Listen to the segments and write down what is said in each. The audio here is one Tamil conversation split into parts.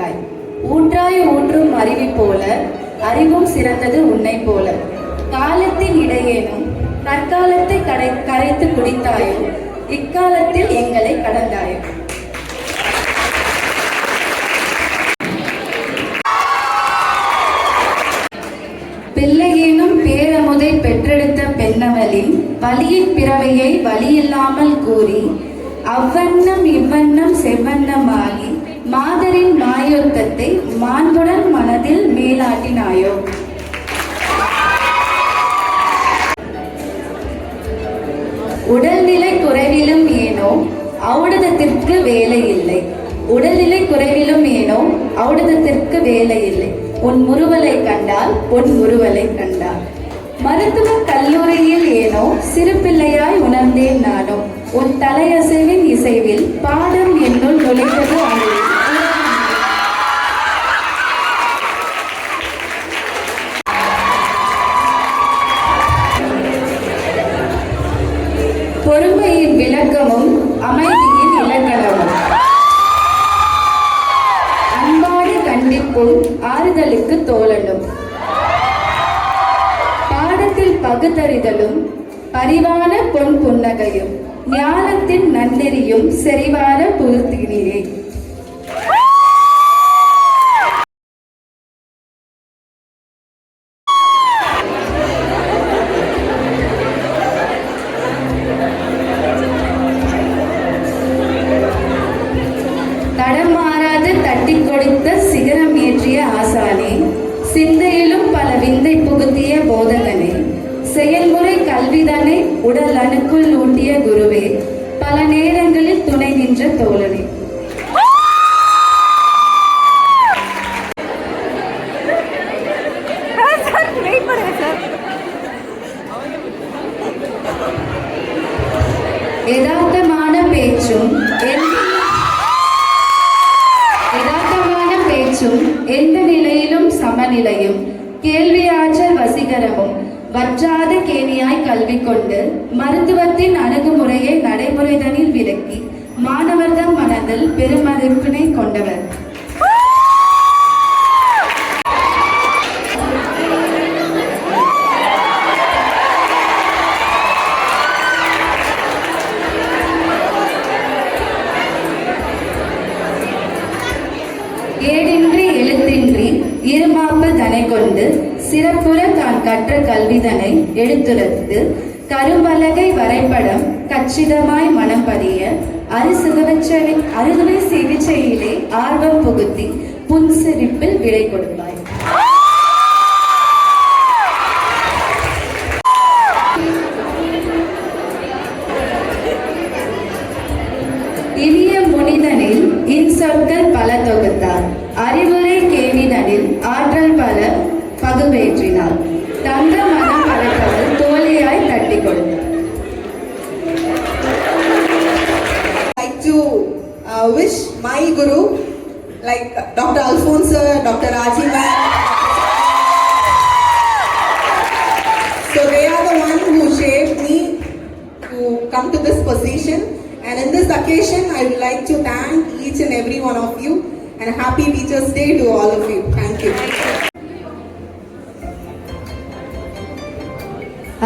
வைத்தாய். ஊற்றாய் ஊற்றும் அருவி போல அறிவும் சிறந்தது உன்னை போல. காலத்தின் இடையேனும் தற்காலத்தை கரைத்து குடித்தாயோ, இக்காலத்தில் எங்களை கடந்தாயோ. பிள்ளையேனும் பேரமுதை பெற்றெடுத்த பெண்ணவளின் வலியின் பிறவையை வலியில்லாமல் கூறி அவ்வண்ணம் இவ்வண்ணம் செவ்வண்ணமாகி மாதரின் மாயொத்தத்தை மாண்புடன் மனதில் மேலாட்டினாயோ. உடல்நிலை குறைவிலும் ஏனோ ஔடதத்திற்கு வேலை இல்லை. உடல்நிலை குறைவிலும் ஏனோ ஔடதத்திற்கு வேலை இல்லை. உன் முறுவலை கண்டால் உன் முறுவலை கண்டால். மருத்துவக் கல்லூரியில் ஏனோ சிறு பிள்ளையாய் உணர்ந்தேன் நானோ. உன் தலையசைவின் இசைவில் பாடம் என்னுள் நுழைந்தது அங்கே. பொறுமையின் விளக்கமும் அமைதியின் இலக்கணமும். அன்பாடு கண்டிப்பும் ஆறுதலுக்கு தோழனும். பாடத்தில் பகுத்தறிதலும் பரிவான பொன் புன்னகையும் ஞானத்தின் நன்னெறியும் செறிவார புகுத்தினீரே. தடமாறாது தட்டி கொடுத்த சிகரம் ஏற்றிய ஆசானே, சிந்தையிலும் பல விந்தை புகுத்திய போதகனே, செயல்முறை கல்விதனை உடல் அணுக்குள் ஊட்டிய குருவே, பல நேரங்களில் துணை நின்ற தோழனே. யதார்த்தமான பேச்சும் எந்த நிலையிலும் சமநிலையும் கேள்வி ஆற்றல் வசீகரமும் வற்றாத கேணியாய் கல்வி கொண்டு மருத்துவத்தின் அணுகுமுறையை நடைமுறைதனில் விளக்கி மாணவர்கள் மனதில் பெருமதிப்பினை கொண்டவர். ஏடின்றி எழுத்தின்றி இருமாப்பு தனை கொண்டு சிறப்புற தான் கற்ற கல்விதனை எடுத்துரைத்து கரும்பலகை வரைபடம் கச்சிதமாய் மனம் பதிய அறுவை சிகிச்சையிலே ஆர்வம் புகுத்தி புன்சிரிப்பில் விடை கொடுப்பாய். இனிய முனிதனில் இன்சொற்கள் பல தொகுத்தார். அறிவுரை கேணிதனில் ஆற்றல் பல பகுவேற்றினார். தங்க மனம் படைத்தவர் தோழியாய் தட்டி கொடுத்தார். Like to wish my guru, like Dr. Alphonse, Dr. Rajiva. So they are the one who shaped me to come to this position. And in this occasion, I would like to thank each and every one of you, and a happy Teachers' Day to all of you. Thank you.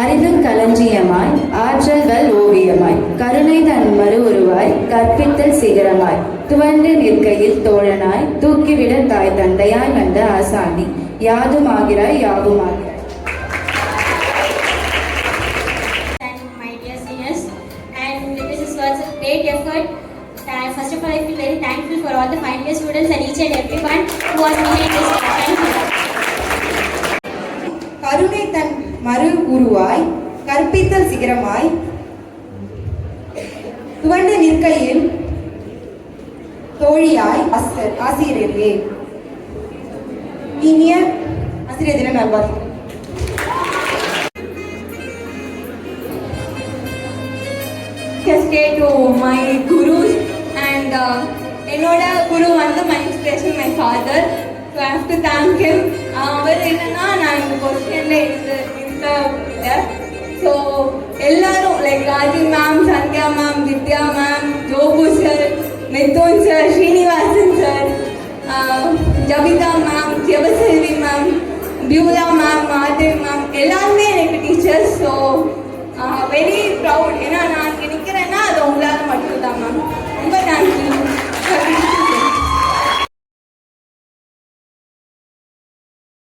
அறிவின் களஞ்சியமாய் ஆற்றல்கள் ஓவியமாய் கருணை தன் மறு உருவாய் கற்பித்தல் சிகரமாய் துவண்டு நிற்கையில் தோழனாய் தூக்கிவிட தாய் தந்தையாய் வந்த ஆசாண்டி யாதுமாகிறாய் யாவுமாகிறாய். Great effort. First of all, I feel very thankful for all the final year students and each and everyone who was behind this. Thank you. கருணை தன் மறு உருவாய் கற்பித்தல் சிகரமாய் துவண்டு நிற்கையில் தோழியாய் ஆசிரியரே. இனிய ஆசிரியர் தின நல்வாழ்த்துக்கள். To my gurus and என்னோட குரு வந்து my inspiration, my father. So I have to thank him. அவர் என்னன்னா நான் இந்த பொசிஷன்ல இருந்த ஸோ எல்லாரும் like Raji ma'am, Sandhya ma'am, Vidya ma'am, Jobu sir, Mithun sir, Srinivasan sir, Jabitha ma'am, Jebaselvi ma'am, Beulah ma'am, Madhav ma'am எல்லாருமே எனக்கு டீச்சர்ஸ். So very proud. ஏன்னா நான் இங்கே நிற்கிறேன்னா அது உங்களால் மட்டும்தான் மேம். ரொம்ப தேங்க்யூ.